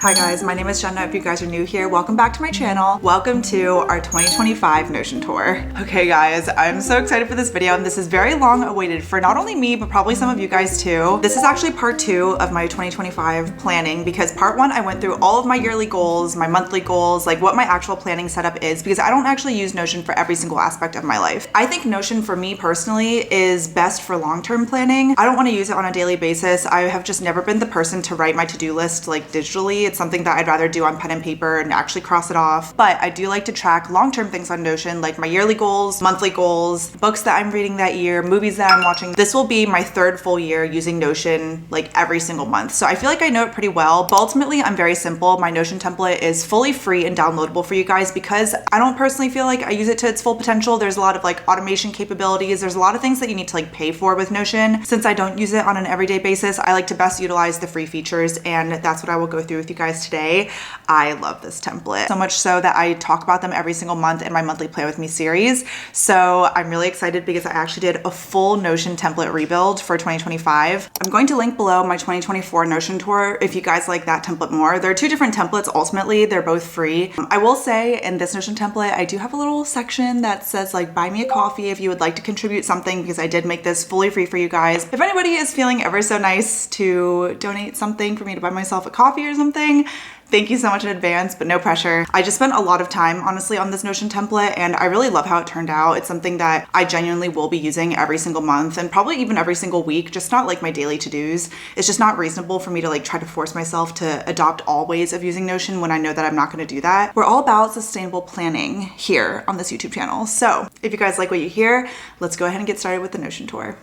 Hi guys, my name is Jenna. If you guys are new here, welcome back to my channel. Welcome to our 2025 Notion tour. Okay guys, I'm so excited for this video and this is very long awaited for not only me, but probably some of you guys too. This is actually part 2 of my 2025 planning because part 1, I went through all of my yearly goals, my monthly goals, like what my actual planning setup is because I don't actually use Notion for every single aspect of my life. I think Notion for me personally is best for long-term planning. I don't want to use it on a daily basis. I have just never been the person to write my to-do list like digitally. It's something that I'd rather do on pen and paper and actually cross it off. But I do like to track long-term things on Notion, like my yearly goals, monthly goals, books that I'm reading that year, movies that I'm watching. This will be my 3rd full year using Notion like every single month. So I feel like I know it pretty well, but ultimately I'm very simple. My Notion template is fully free and downloadable for you guys because I don't personally feel like I use it to its full potential. There's a lot of like automation capabilities. There's a lot of things that you need to like pay for with Notion. Since I don't use it on an everyday basis, I like to best utilize the free features, and that's what I will go through with you guys today. I love this template so much so that I talk about them every single month in my monthly Play With Me series. So I'm really excited because I actually did a full Notion template rebuild for 2025. I'm going to link below my 2024 Notion tour if you guys like that template more. There are 2 different templates. Ultimately, they're both free. I will say in this Notion template, I do have a little section that says like buy me a coffee if you would like to contribute something because I did make this fully free for you guys. If anybody is feeling ever so nice to donate something for me to buy myself a coffee or something, thank you so much in advance, but no pressure. I just spent a lot of time, honestly, on this Notion template, and I really love how it turned out. It's something that I genuinely will be using every single month and probably even every single week, just not like my daily to-dos. It's just not reasonable for me to like try to force myself to adopt all ways of using Notion when I know that I'm not gonna do that. We're all about sustainable planning here on this YouTube channel. So if you guys like what you hear, let's go ahead and get started with the Notion tour.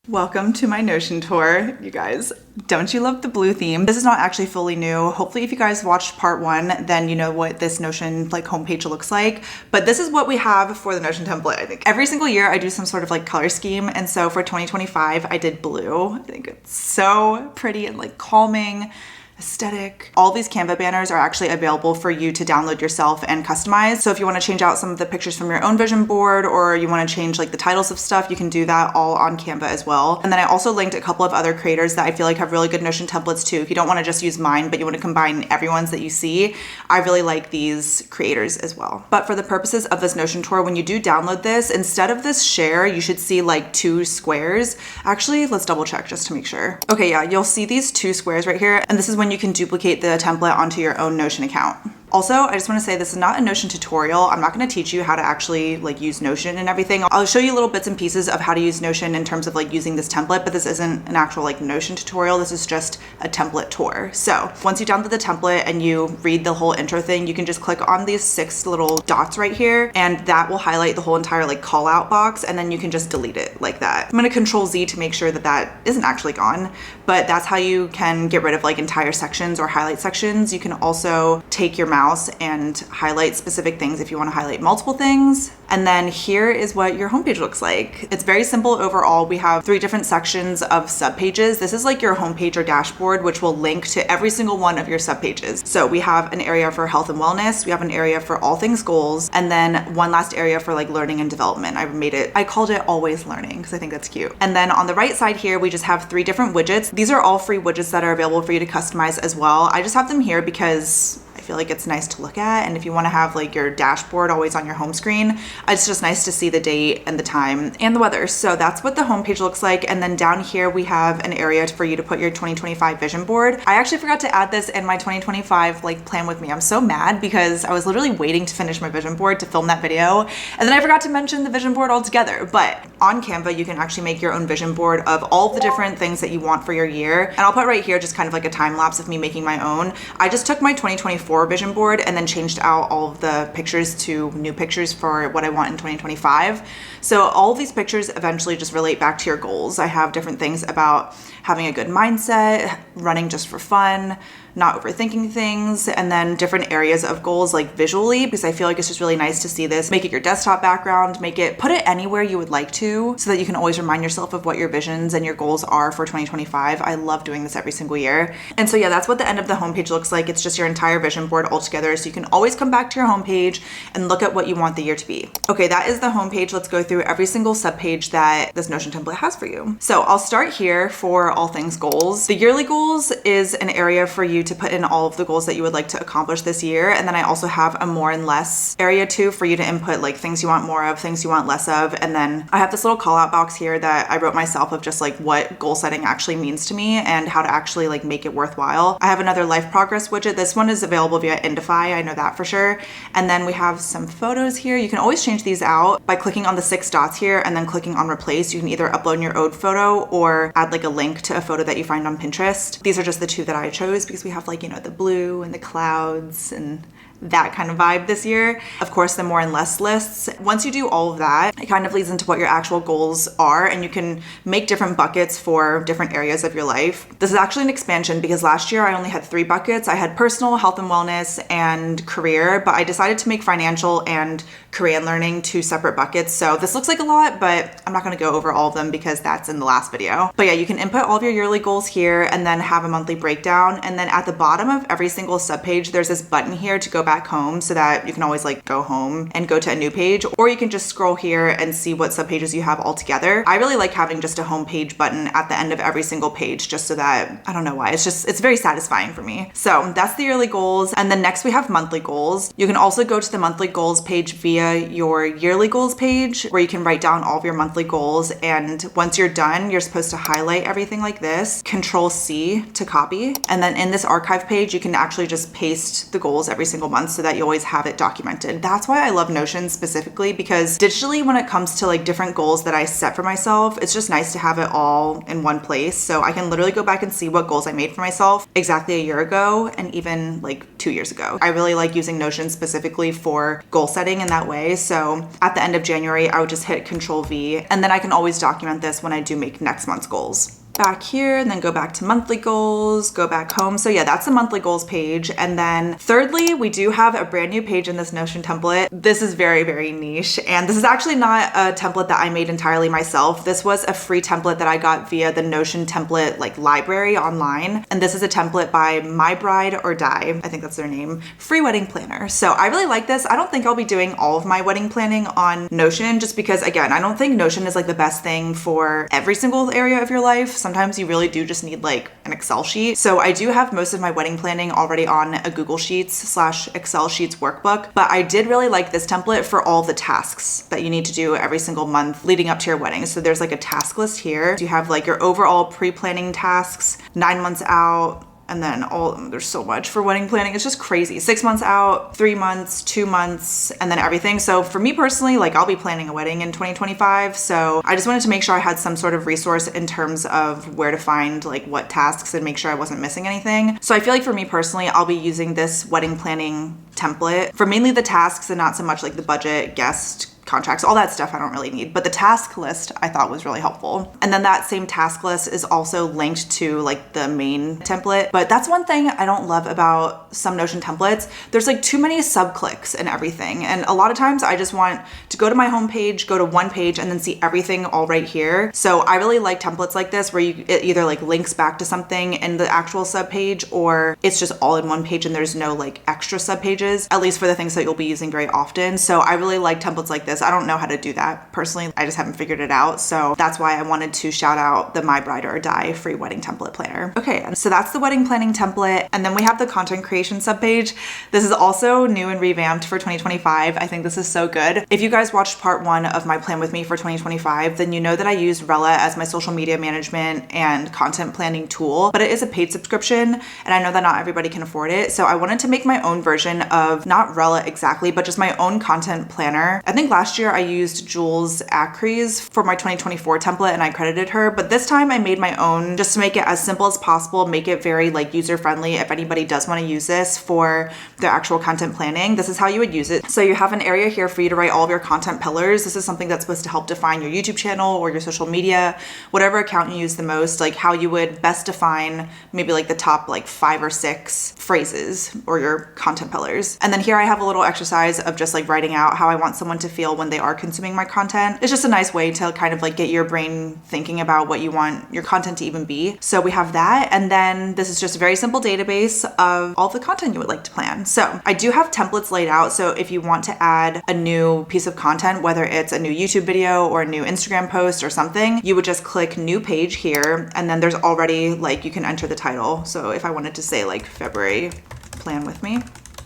Welcome to my Notion tour, you guys. Don't you love the blue theme? This is not actually fully new. Hopefully if you guys watched part 1, then you know what this Notion like homepage looks like. But this is what we have for the Notion template, I think. Every single year I do some sort of like color scheme. And so for 2025, I did blue. I think it's so pretty and like calming, aesthetic. All these Canva banners are actually available for you to download yourself and customize. So if you want to change out some of the pictures from your own vision board, or you want to change like the titles of stuff, you can do that all on Canva as well. And then I also linked a couple of other creators that I feel like have really good Notion templates too. If you don't want to just use mine, but you want to combine everyone's that you see, I really like these creators as well. But for the purposes of this Notion tour, when you do download this, instead of this share, you should see like 2 squares. Actually, let's double check just to make sure. Okay, yeah, you'll see these 2 squares right here. And this is when you can duplicate the template onto your own Notion account. Also, I just want to say this is not a Notion tutorial. I'm not going to teach you how to actually like use Notion and everything. I'll show you little bits and pieces of how to use Notion in terms of like using this template, but this isn't an actual like Notion tutorial. This is just a template tour. So once you download the template and you read the whole intro thing, you can just click on these 6 little dots right here, and that will highlight the whole entire like call out box, and then you can just delete it like that. I'm going to Control Z to make sure that that isn't actually gone, but that's how you can get rid of like entire sections or highlight sections. You can also take your mouse and highlight specific things if you want to highlight multiple things. And then here is what your homepage looks like. It's very simple overall. We have 3 different sections of subpages. This is like your homepage or dashboard, which will link to every single one of your subpages. So we have an area for health and wellness. We have an area for all things goals. And then one last area for like learning and development. I called it always learning because I think that's cute. And then on the right side here, we just have 3 different widgets. These are all free widgets that are available for you to customize as well. I just have them here because I feel like it's nice to look at, and if you want to have like your dashboard always on your home screen, it's just nice to see the date and the time and the weather. So that's what the homepage looks like. And then down here we have an area for you to put your 2025 vision board. I actually forgot to add this in my 2025 like plan with me. I'm so mad because I was literally waiting to finish my vision board to film that video, and then I forgot to mention the vision board altogether. But on Canva you can actually make your own vision board of all of the different things that you want for your year. And I'll put right here just kind of like a time lapse of me making my own. I just took my 2024 vision board and then changed out all of the pictures to new pictures for what I want in 2025. So all of these pictures eventually just relate back to your goals. I have different things about having a good mindset, running just for fun, not overthinking things, and then different areas of goals like visually, because I feel like it's just really nice to see this. Make it your desktop background, put it anywhere you would like to, so that you can always remind yourself of what your visions and your goals are for 2025. I love doing this every single year. And so yeah, that's what the end of the homepage looks like. It's just your entire vision vision board altogether, so you can always come back to your homepage and look at what you want the year to be. Okay, that is the homepage. Let's go through every single subpage that this Notion template has for you. So I'll start here for all things goals. The yearly goals is an area for you to put in all of the goals that you would like to accomplish this year. And then I also have a more and less area too for you to input like things you want more of, things you want less of. And then I have this little call out box here that I wrote myself of just like what goal setting actually means to me and how to actually like make it worthwhile. I have another life progress widget. This one is available via Indify. I know that for sure. And then we have some photos here. You can always change these out by clicking on the 6 dots here and then clicking on replace. You can either upload your old photo or add like a link to a photo that you find on Pinterest. These are just the 2 that I chose because we have like, you know, the blue and the clouds and that kind of vibe this year. Of course, the more and less lists. Once you do all of that, it kind of leads into what your actual goals are, and you can make different buckets for different areas of your life. This is actually an expansion because last year I only had 3 buckets. I had personal, health and wellness, and career, but I decided to make financial and Korean learning 2 separate buckets. So this looks like a lot, but I'm not gonna go over all of them because that's in the last video. But yeah, you can input all of your yearly goals here and then have a monthly breakdown. And then at the bottom of every single subpage, there's this button here to go back home so that you can always like go home and go to a new page, or you can just scroll here and see what subpages you have all together. I really like having just a home page button at the end of every single page just so that, I don't know why, it's very satisfying for me. So that's the yearly goals. And then next we have monthly goals. You can also go to the monthly goals page via your yearly goals page where you can write down all of your monthly goals. And once you're done, you're supposed to highlight everything like this, Control C to copy. And then in this archive page, you can actually just paste the goals every single month so that you always have it documented. That's why I love Notion specifically, because digitally when it comes to like different goals that I set for myself, it's just nice to have it all in one place. So I can literally go back and see what goals I made for myself exactly a year ago and even like 2 years ago. I really like using Notion specifically for goal setting in that way. So at the end of January, I would just hit Control V, and then I can always document this when I do make next month's goals. Back here and then go back to monthly goals, go back home. So yeah, that's the monthly goals page. And then thirdly, we do have a brand new page in this Notion template. This is very, very niche. And this is actually not a template that I made entirely myself. This was a free template that I got via the Notion template like library online. And this is a template by My Bride or Die. I think that's their name. Free wedding planner. So I really like this. I don't think I'll be doing all of my wedding planning on Notion just because, again, I don't think Notion is like the best thing for every single area of your life. Sometimes you really do just need like an Excel sheet. So I do have most of my wedding planning already on a Google Sheets / Excel Sheets workbook, but I did really like this template for all the tasks that you need to do every single month leading up to your wedding. So there's like a task list here. You have like your overall pre-planning tasks, 9 months out, and then there's so much for wedding planning. It's just crazy. 6 months out, 3 months, 2 months, and then everything. So for me personally, like I'll be planning a wedding in 2025. So I just wanted to make sure I had some sort of resource in terms of where to find like what tasks and make sure I wasn't missing anything. So I feel like for me personally, I'll be using this wedding planning template for mainly the tasks and not so much like the budget, guest, contracts, all that stuff I don't really need, but the task list I thought was really helpful. And then that same task list is also linked to like the main template. But that's one thing I don't love about some Notion templates. There's like too many sub-clicks and everything. And a lot of times I just want to go to my homepage, go to one page and then see everything all right here. So I really like templates like this where it either like links back to something in the actual subpage or it's just all in one page and there's no like extra subpages, at least for the things that you'll be using very often. So I really like templates like this. I don't know how to do that personally. I just haven't figured it out. So that's why I wanted to shout out the My Bride or Die free wedding template planner. Okay, so that's the wedding planning template. And then we have the content creation subpage. This is also new and revamped for 2025. I think this is so good. If you guys watched part 1 of my plan with me for 2025, then you know that I use Rella as my social media management and content planning tool, but it is a paid subscription. And I know that not everybody can afford it. So I wanted to make my own version of not Rella exactly, but just my own content planner. I think last year I used Jules Acres for my 2024 template and I credited her, but this time I made my own just to make it as simple as possible, make it very like user friendly. If anybody does want to use this for their actual content planning, this is how you would use it. So you have an area here for you to write all of your content pillars. This is something that's supposed to help define your YouTube channel or your social media, whatever account you use the most, like how you would best define maybe like the top like 5 or 6 phrases or your content pillars. And then here I have a little exercise of just like writing out how I want someone to feel feel when they are consuming my content. It's just a nice way to kind of like get your brain thinking about what you want your content to even be. So we have that. And then this is just a very simple database of all the content you would like to plan. So I do have templates laid out. So if you want to add a new piece of content, whether it's a new YouTube video or a new Instagram post or something, you would just click new page here. And then there's already like, you can enter the title. So if I wanted to say like February plan with me,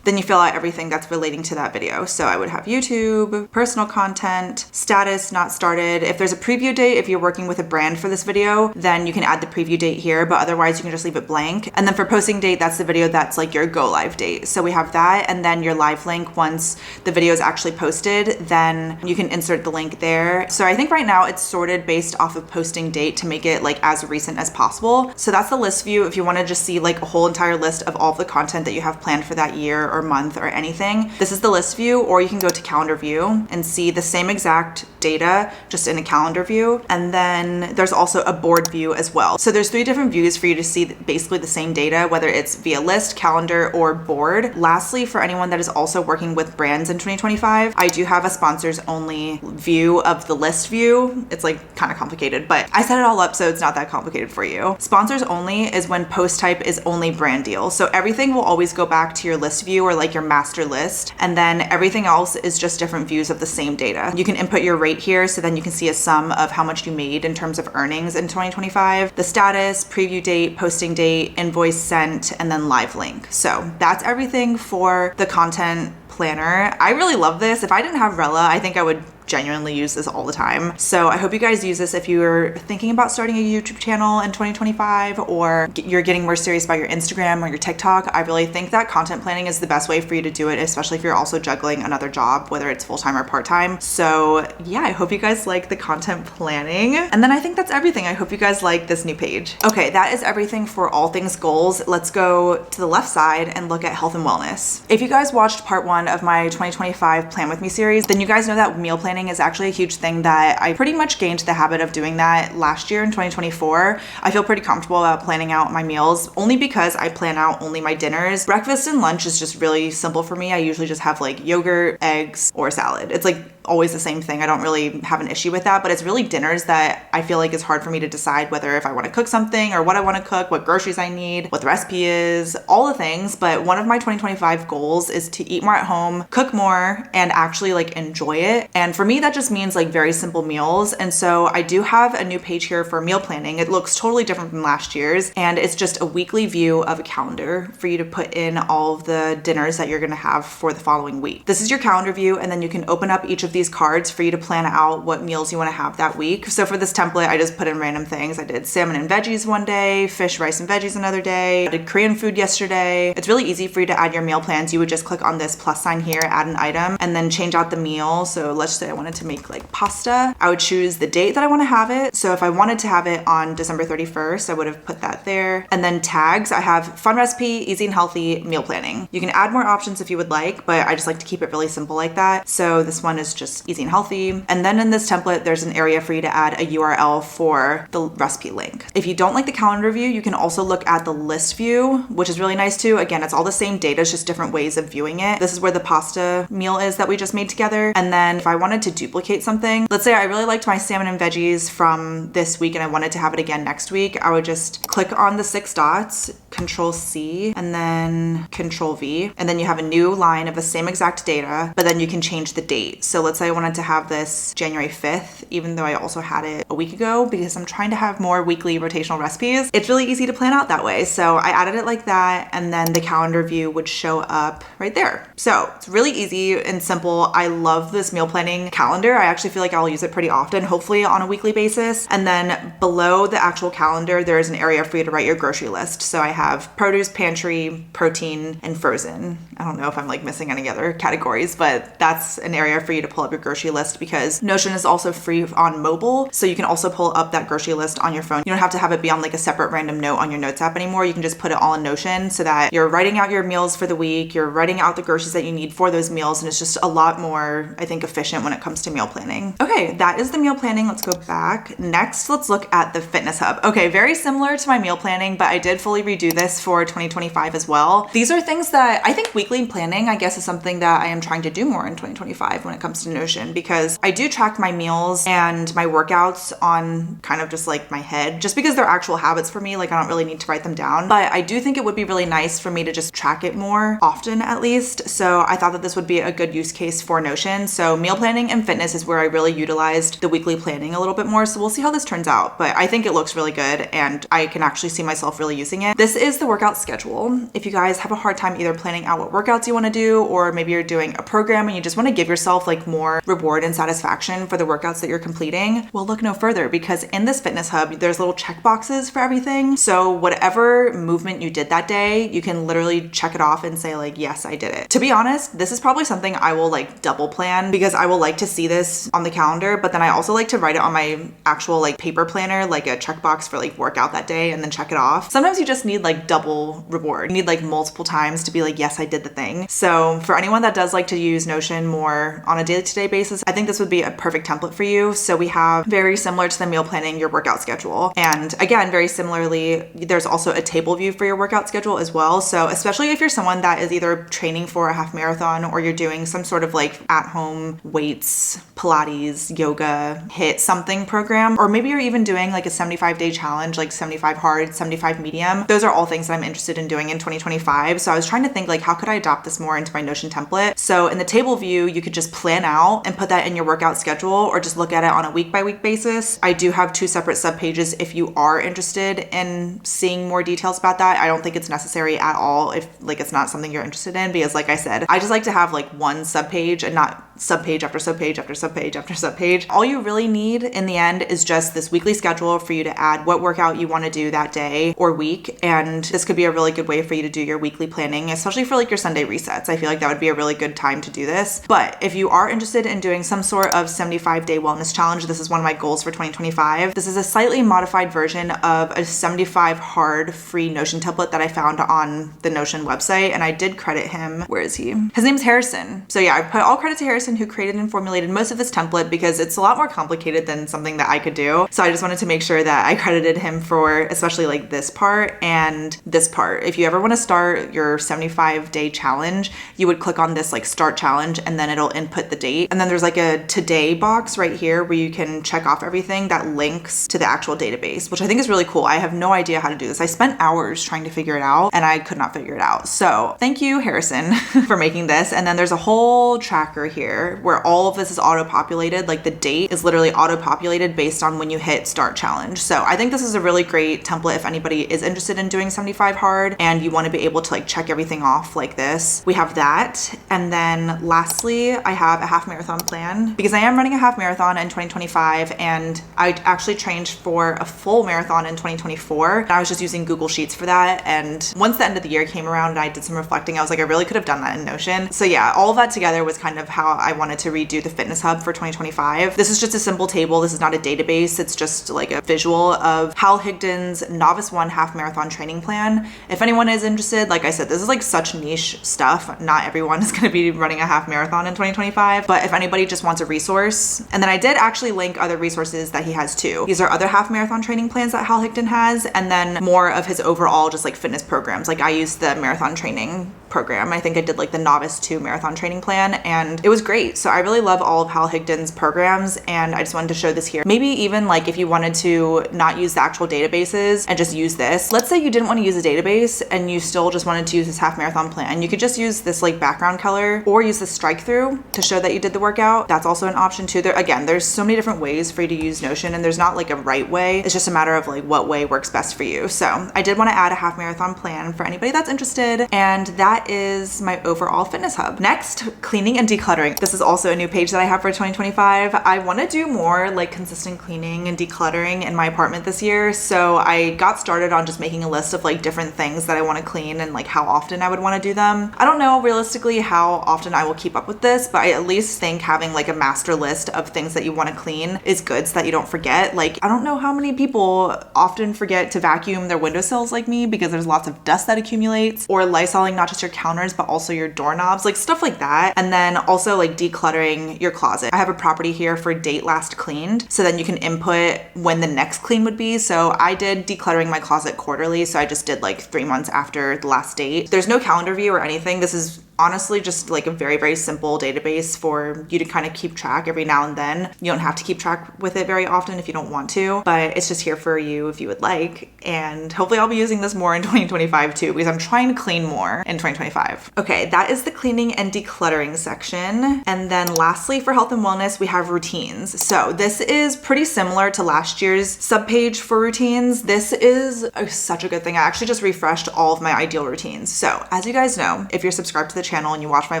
then you fill out everything that's relating to that video. So I would have YouTube, personal content, status not started. If there's a preview date, if you're working with a brand for this video, then you can add the preview date here, but otherwise you can just leave it blank. And then for posting date, that's the video that's like your go live date. So we have that, and then your live link. Once the video is actually posted, then you can insert the link there. So I think right now it's sorted based off of posting date to make it like as recent as possible. So that's the list view. If you want to just see like a whole entire list of all of the content that you have planned for that year or month or anything, this is the list view. Or you can go to calendar view and see the same exact data just in a calendar view. And then there's also a board view as well. So there's 3 different views for you to see basically the same data, whether it's via list, calendar, or board. Lastly, for anyone that is also working with brands in 2025, I do have a sponsors only view of the list view. It's like kind of complicated, but I set it all up so it's not that complicated for you. Sponsors only is when post type is only brand deal. So everything will always go back to your list view or like your master list. And then everything else is just different views of the same data. You can input your rate here, so then you can see a sum of how much you made in terms of earnings in 2025, the status, preview date, posting date, invoice sent, and then live link. So that's everything for the content planner. I really love this. If I didn't have Rella, I think I would genuinely use this all the time. So I hope you guys use this if you're thinking about starting a YouTube channel in 2025, or you're getting more serious about your Instagram or your TikTok. I really think that content planning is the best way for you to do it, especially if you're also juggling another job, whether it's full-time or part-time. So yeah, I hope you guys like the content planning. And then I think that's everything. I hope you guys like this new page. Okay, that is everything for all things goals. Let's go to the left side and look at health and wellness. If you guys watched part 1 of my 2025 Plan With Me series, then you guys know that meal planning is actually a huge thing that I pretty much gained the habit of doing that last year in 2024. I feel pretty comfortable about planning out my meals only because I plan out only my dinners. Breakfast and lunch is just really simple for me. I usually just have like yogurt, eggs, or salad. It's like always the same thing. I don't really have an issue with that, but it's really dinners that I feel like it's hard for me to decide whether if I want to cook something or what I want to cook, what groceries I need, what the recipe is, all the things. But one of my 2025 goals is to eat more at home, cook more, and actually like enjoy it. And for me, that just means like very simple meals. And so I do have a new page here for meal planning. It looks totally different from last year's, and it's just a weekly view of a calendar for you to put in all of the dinners that you're going to have for the following week. This is your calendar view, and then you can open up each of these cards for you to plan out what meals you want to have that week. So for this template, I just put in random things. I did salmon and veggies one day, fish, rice, and veggies another day. I did Korean food yesterday. It's really easy for you to add your meal plans. You would just click on this plus sign here, add an item, and then change out the meal. So let's say I wanted to make like pasta. I would choose the date that I want to have it. So if I wanted to have it on December 31st, I would have put that there. And then tags, I have fun recipe, easy and healthy, meal planning. You can add more options if you would like, but I just like to keep it really simple like that. So this one is just easy and healthy. And then in this template, there's an area for you to add a URL for the recipe link. If you don't like the calendar view, you can also look at the list view, which is really nice too. Again, it's all the same data, it's just different ways of viewing it. This is where the pasta meal is that we just made together. And then if I wanted to duplicate something, let's say I really liked my salmon and veggies from this week and I wanted to have it again next week, I would just click on the 6 dots, Control C, and then Control V. And then you have a new line of the same exact data, but then you can change the date. So let's say I wanted to have this January 5th, even though I also had it a week ago, because I'm trying to have more weekly rotational recipes. It's really easy to plan out that way. So I added it like that, and then the calendar view would show up right there. So it's really easy and simple. I love this meal planning calendar. I actually feel like I'll use it pretty often, hopefully on a weekly basis. And then below the actual calendar, there's an area for you to write your grocery list. So I have produce, pantry, protein, and frozen. I don't know if I'm like missing any other categories, but that's an area for you to pull up your grocery list, because Notion is also free on mobile. So you can also pull up that grocery list on your phone. You don't have to have it be on like a separate random note on your notes app anymore. You can just put it all in Notion so that you're writing out your meals for the week, you're writing out the groceries that you need for those meals, and it's just a lot more, I think, efficient when it comes to meal planning. Okay, that is the meal planning. Let's go back. Next, let's look at the fitness hub. Okay, very similar to my meal planning, but I did fully redo this for 2025 as well. These are things that I think weekly planning, I guess, is something that I am trying to do more in 2025 when it comes to in Notion because I do track my meals and my workouts on kind of just like my head, just because they're actual habits for me. Like I don't really need to write them down, but I do think it would be really nice for me to just track it more often at least. So I thought that this would be a good use case for Notion. So meal planning and fitness is where I really utilized the weekly planning a little bit more. So we'll see how this turns out, but I think it looks really good and I can actually see myself really using it. This is the workout schedule. If you guys have a hard time either planning out what workouts you want to do, or maybe you're doing a program and you just want to give yourself like more reward and satisfaction for the workouts that you're completing, well, look no further because in this fitness hub, there's little check boxes for everything. So whatever movement you did that day, you can literally check it off and say like, yes, I did it. To be honest, this is probably something I will like double plan because I will like to see this on the calendar, but then I also like to write it on my actual like paper planner, like a checkbox for like workout that day and then check it off. Sometimes you just need like double reward. You need like multiple times to be like, yes, I did the thing. So for anyone that does like to use Notion more on a day-to-day basis, I think this would be a perfect template for you. So we have very similar to the meal planning, your workout schedule. And again, very similarly, there's also a table view for your workout schedule as well. So especially if you're someone that is either training for a half marathon or you're doing some sort of like at-home weights, Pilates, yoga, HIIT something program, or maybe you're even doing like a 75-day challenge, like 75 hard, 75 medium. Those are all things that I'm interested in doing in 2025. So I was trying to think like, how could I adopt this more into my Notion template? So in the table view, you could just plan out and put that in your workout schedule or just look at it on a week by week basis. I do have 2 separate subpages if you are interested in seeing more details about that. I don't think it's necessary at all if like it's not something you're interested in, because like I said, I just like to have like one subpage and not subpage after subpage after subpage after subpage. All you really need in the end is just this weekly schedule for you to add what workout you want to do that day or week. And this could be a really good way for you to do your weekly planning, especially for like your Sunday resets. I feel like that would be a really good time to do this. But if you are interested in doing some sort of 75-day wellness challenge, this is one of my goals for 2025. This is a slightly modified version of a 75 hard free Notion template that I found on the Notion website. And I did credit him. Where is he? His name's Harrison. So yeah, I put all credit to Harrison, who created and formulated most of this template because it's a lot more complicated than something that I could do. So I just wanted to make sure that I credited him for especially like this part and this part. If you ever want to start your 75-day challenge, you would click on this like start challenge and then it'll input the date. And then there's like a today box right here where you can check off everything that links to the actual database, which I think is really cool. I have no idea how to do this. I spent hours trying to figure it out and I could not figure it out. So thank you, Harrison, for making this. And then there's a whole tracker here where all of this is auto-populated. Like the date is literally auto-populated based on when you hit start challenge. So I think this is a really great template if anybody is interested in doing 75 hard and you want to be able to like check everything off like this. We have that. And then lastly, I have a half marathon plan because I am running a half marathon in 2025 and I actually trained for a full marathon in 2024. And I was just using Google Sheets for that. And once the end of the year came around and I did some reflecting, I was like, I really could have done that in Notion. So yeah, all of that together was kind of how I wanted to redo the fitness hub for 2025. This is just a simple table. This is not a database. It's just like a visual of Hal Higdon's Novice 1 half marathon training plan. If anyone is interested, like I said, this is like such niche stuff. Not everyone is going to be running a half marathon in 2025, but if anybody just wants a resource, and then I did actually link other resources that he has too. These are other half marathon training plans that Hal Higdon has, and then more of his overall just like fitness programs. Like I used the marathon training program. I think I did like the Novice 2 marathon training plan and it was great. So I really love all of Hal Higdon's programs and I just wanted to show this here. Maybe even like if you wanted to not use the actual databases and just use this. Let's say you didn't want to use a database and you still just wanted to use this half marathon plan. You could just use this like background color or use the strike through to show that you did the workout. That's also an option too. Again, there's so many different ways for you to use Notion and there's not like a right way. It's just a matter of like what way works best for you. So I did want to add a half marathon plan for anybody that's interested, and that is my overall fitness hub. Next, cleaning and decluttering. This is also a new page that I have for 2025. I want to do more like consistent cleaning and decluttering in my apartment this year. So I got started on just making a list of like different things that I want to clean and like how often I would want to do them. I don't know realistically how often I will keep up with this, but I at least think having like a master list of things that you want to clean is good so that you don't forget. Like I don't know how many people often forget to vacuum their windowsills like me because there's lots of dust that accumulates, or Lysoling not just your counters but also your doorknobs, like stuff like that. And then also like decluttering your closet. I have a property here for date last cleaned, so then you can input when the next clean would be. So I did decluttering my closet quarterly, so I just did like 3 months after the last date. There's no calendar view or anything. This is honestly just like a very, very simple database for you to kind of keep track every now and then. You don't have to keep track with it very often if you don't want to, but it's just here for you if you would like. And hopefully I'll be using this more in 2025 too, because I'm trying to clean more in 2025. Okay, that is the cleaning and decluttering section. And then lastly, for health and wellness, we have routines. So this is pretty similar to last year's subpage for routines. This is such a good thing. I actually just refreshed all of my ideal routines. So as you guys know, if you're subscribed to the channel and you watch my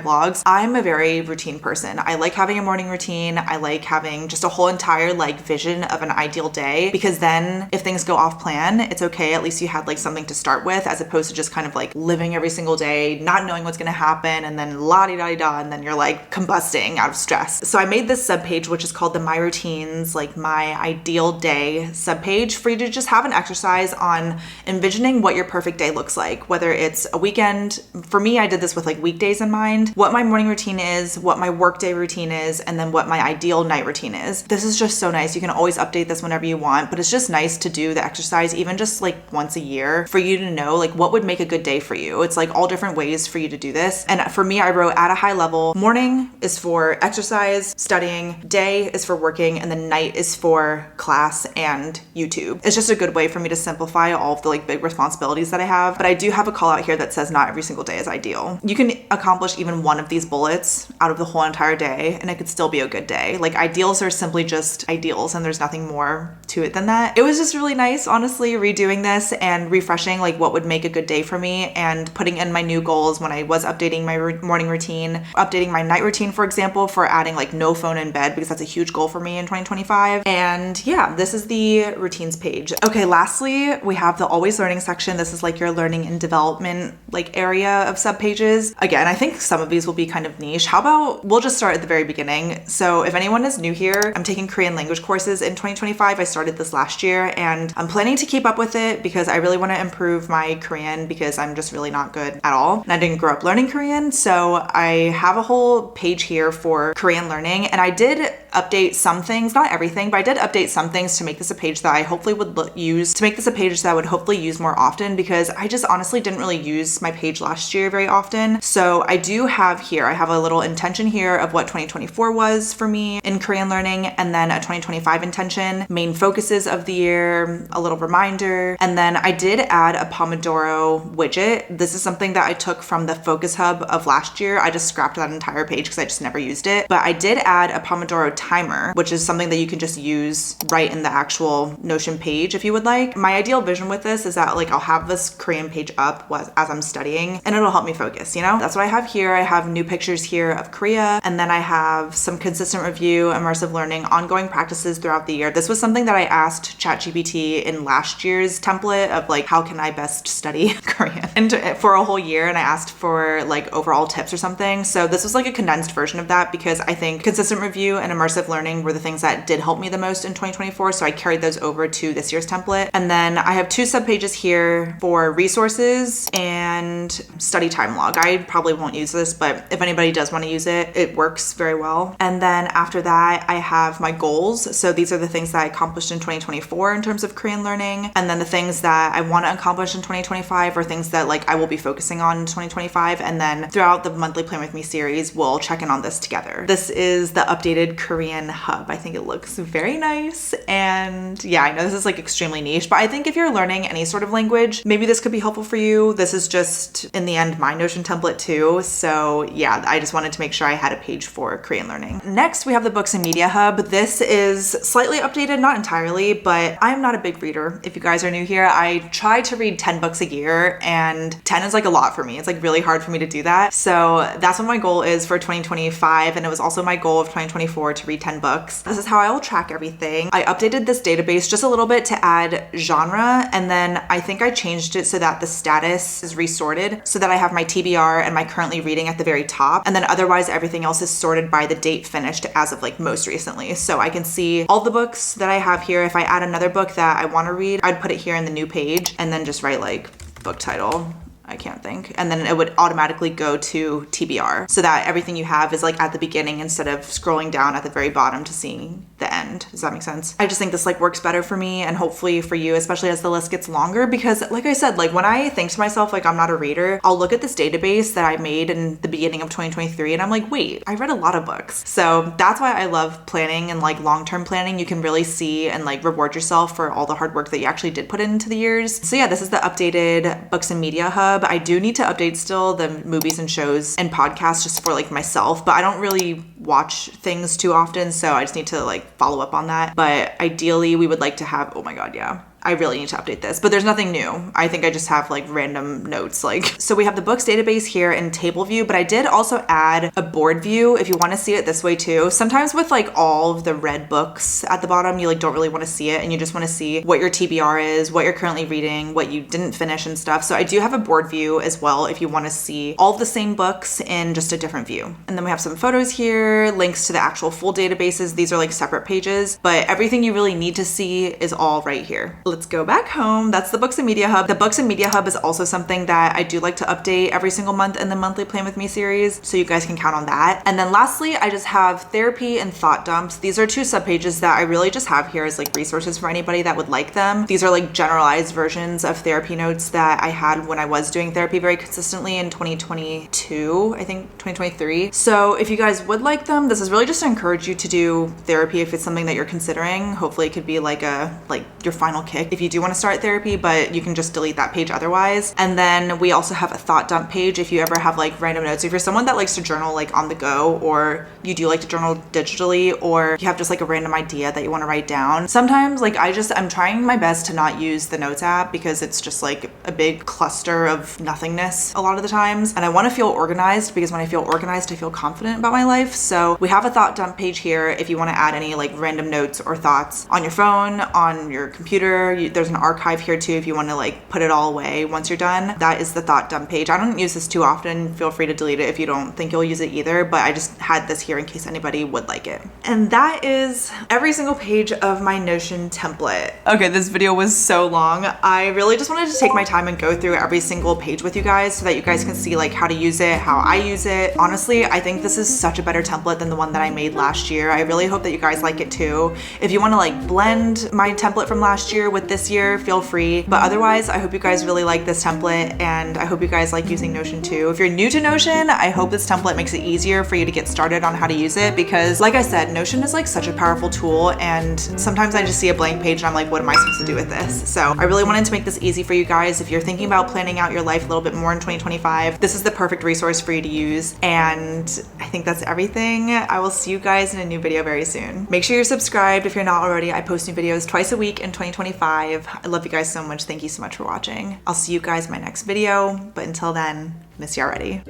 vlogs, I'm a very routine person. I like having a morning routine. I like having just a whole entire like vision of an ideal day, because then if things go off plan, it's okay. At least you had like something to start with, as opposed to just kind of like living every single day, not knowing what's going to happen, and then la-di-da-di-da, and then you're like combusting out of stress. So I made this subpage, which is called the My Routines, like my ideal day subpage, for you to just have an exercise on envisioning what your perfect day looks like, whether it's a weekend. For me, I did this with like weekdays in mind, what my morning routine is, what my workday routine is, and then what my ideal night routine is. This is just so nice. You can always update this whenever you want, but it's just nice to do the exercise even just like once a year, for you to know like what would make a good day for you. It's like all different ways for you to do this. And for me, I wrote at a high level, morning is for exercise, studying, day is for working, and then night is for class and YouTube. It's just a good way for me to simplify all of the like big responsibilities that I have. But I do have a call out here that says not every single day is ideal. You can accomplish even one of these bullets out of the whole entire day, and it could still be a good day. Like ideals are simply just ideals, and there's nothing more to it than that. It was just really nice, honestly, redoing this and refreshing like what would make a good day for me, and putting in my new goals when I was updating my morning routine, updating my night routine, for example, for adding like no phone in bed, because that's a huge goal for me in 2025. And yeah, this is the routines page. Okay, lastly, we have the always learning section. This is like your learning and development like area of subpages. Again, I think some of these will be kind of niche. How about we'll just start at the very beginning. So if anyone is new here, I'm taking Korean language courses in 2025. I started this last year, and I'm planning to keep up with it because I really want to improve my Korean, because I'm just really not good at all. And I didn't grow up learning Korean. So I have a whole page here for Korean learning, and I did update some things, not everything, but I did update some things to make this a page that I hopefully would use, to make this a page that I would hopefully use more often, because I just honestly didn't really use my page last year very often. So I do have here, I have a little intention here of what 2024 was for me in Korean learning, and then a 2025 intention, main focuses of the year, a little reminder, and then I did add a Pomodoro widget. This is something that I took from the focus hub of last year. I just scrapped that entire page because I just never used it, but I did add a Pomodoro timer, which is something that you can just use right in the actual Notion page if you would like. My ideal vision with this is that like I'll have this Korean page up as I'm studying, and it'll help me focus, you know? That's what I have here. I have new pictures here of Korea, and then I have some consistent review, immersive learning, ongoing practices throughout the year. This was something that I asked ChatGPT in last year's template of like, how can I best study Korean, and for a whole year, and I asked for like overall tips or something. So this was like a condensed version of that, because I think consistent review and immersive learning were the things that did help me the most in 2024. So I carried those over to this year's template. And then I have two subpages here for resources and study time log. I probably won't use this, but if anybody does want to use it, it works very well. And then after that, I have my goals. So these are the things that I accomplished in 2024 in terms of Korean learning. And then the things that I want to accomplish in 2025 are things that like I will be focusing on in 2025. And then throughout the monthly Plan With Me series, we'll check in on this together. This is the updated Korean hub. I think it looks very nice. And yeah, I know this is like extremely niche, but I think if you're learning any sort of language, maybe this could be helpful for you. This is just in the end my Notion template too. So yeah, I just wanted to make sure I had a page for Korean learning. Next, we have the books and media hub. This is slightly updated, not entirely, but I'm not a big reader. If you guys are new here, I try to read 10 books a year, and 10 is like a lot for me. It's like really hard for me to do that. So that's what my goal is for 2025. And it was also my goal of 2024 to read 10 books. This is how I will track everything. I updated this database just a little bit to add genre, and then I think I changed it so that the status is resorted, so that I have my TBR and my currently reading at the very top, and then otherwise everything else is sorted by the date finished as of like most recently. So I can see all the books that I have here. If I add another book that I want to read, I'd put it here in the new page, and then just write like book title. I can't think. And then it would automatically go to TBR so that everything you have is like at the beginning instead of scrolling down at the very bottom to seeing the end. Does that make sense? I just think this like works better for me and hopefully for you, especially as the list gets longer, because like I said, like when I think to myself, like I'm not a reader, I'll look at this database that I made in the beginning of 2023 and I'm like, wait, I read a lot of books. So that's why I love planning and like long-term planning. You can really see and like reward yourself for all the hard work that you actually did put into the years. So yeah, this is the updated books and media hub. I do need to update still the movies and shows and podcasts just for like myself, but I don't really watch things too often. So I just need to like follow up on that. But ideally we would like to have, oh my God, yeah. I really need to update this, but there's nothing new. I think I just have like random notes. Like, so we have the books database here in table view, but I did also add a board view if you want to see it this way too. Sometimes with like all of the red books at the bottom, you like don't really want to see it and you just want to see what your TBR is, what you're currently reading, what you didn't finish and stuff. So I do have a board view as well if you want to see all of the same books in just a different view. And then we have some photos here, links to the actual full databases. These are like separate pages, but everything you really need to see is all right here. Let's go back home. That's the Books and Media Hub. The Books and Media Hub is also something that I do like to update every single month in the monthly Plan With Me series, so you guys can count on that. And then lastly, I just have therapy and thought dumps. These are two subpages that I really just have here as like resources for anybody that would like them. These are like generalized versions of therapy notes that I had when I was doing therapy very consistently in 2022, I think 2023. So if you guys would like them, this is really just to encourage you to do therapy if it's something that you're considering. Hopefully it could be like your final kick if you do want to start therapy, but you can just delete that page otherwise. And then we also have a thought dump page if you ever have like random notes. If you're someone that likes to journal like on the go, or you do like to journal digitally, or you have just like a random idea that you want to write down. Sometimes like I'm trying my best to not use the notes app because it's just like a big cluster of nothingness a lot of the times. And I want to feel organized because when I feel organized, I feel confident about my life. So we have a thought dump page here if you want to add any like random notes or thoughts on your phone, on your computer. There's an archive here too if you want to like put it all away once you're done. That is the thought dump page. I don't use this too often. Feel free to delete it if you don't think you'll use it either, but I just had this here in case anybody would like it. And that is every single page of my Notion template. Okay, this video was so long. I really just wanted to take my time and go through every single page with you guys so that you guys can see like how to use it, how I use it. Honestly, I think this is such a better template than the one that I made last year. I really hope that you guys like it too. If you want to like blend my template from last year with this year, feel free. But otherwise, I hope you guys really like this template and I hope you guys like using Notion too. If you're new to Notion, I hope this template makes it easier for you to get started on how to use it because like I said, Notion is like such a powerful tool and sometimes I just see a blank page and I'm like, what am I supposed to do with this? So I really wanted to make this easy for you guys. If you're thinking about planning out your life a little bit more in 2025, this is the perfect resource for you to use. And I think that's everything. I will see you guys in a new video very soon. Make sure you're subscribed if you're not already. I post new videos twice a week in 2025. I love you guys so much. Thank you so much for watching. I'll see you guys in my next video, but until then, miss you already.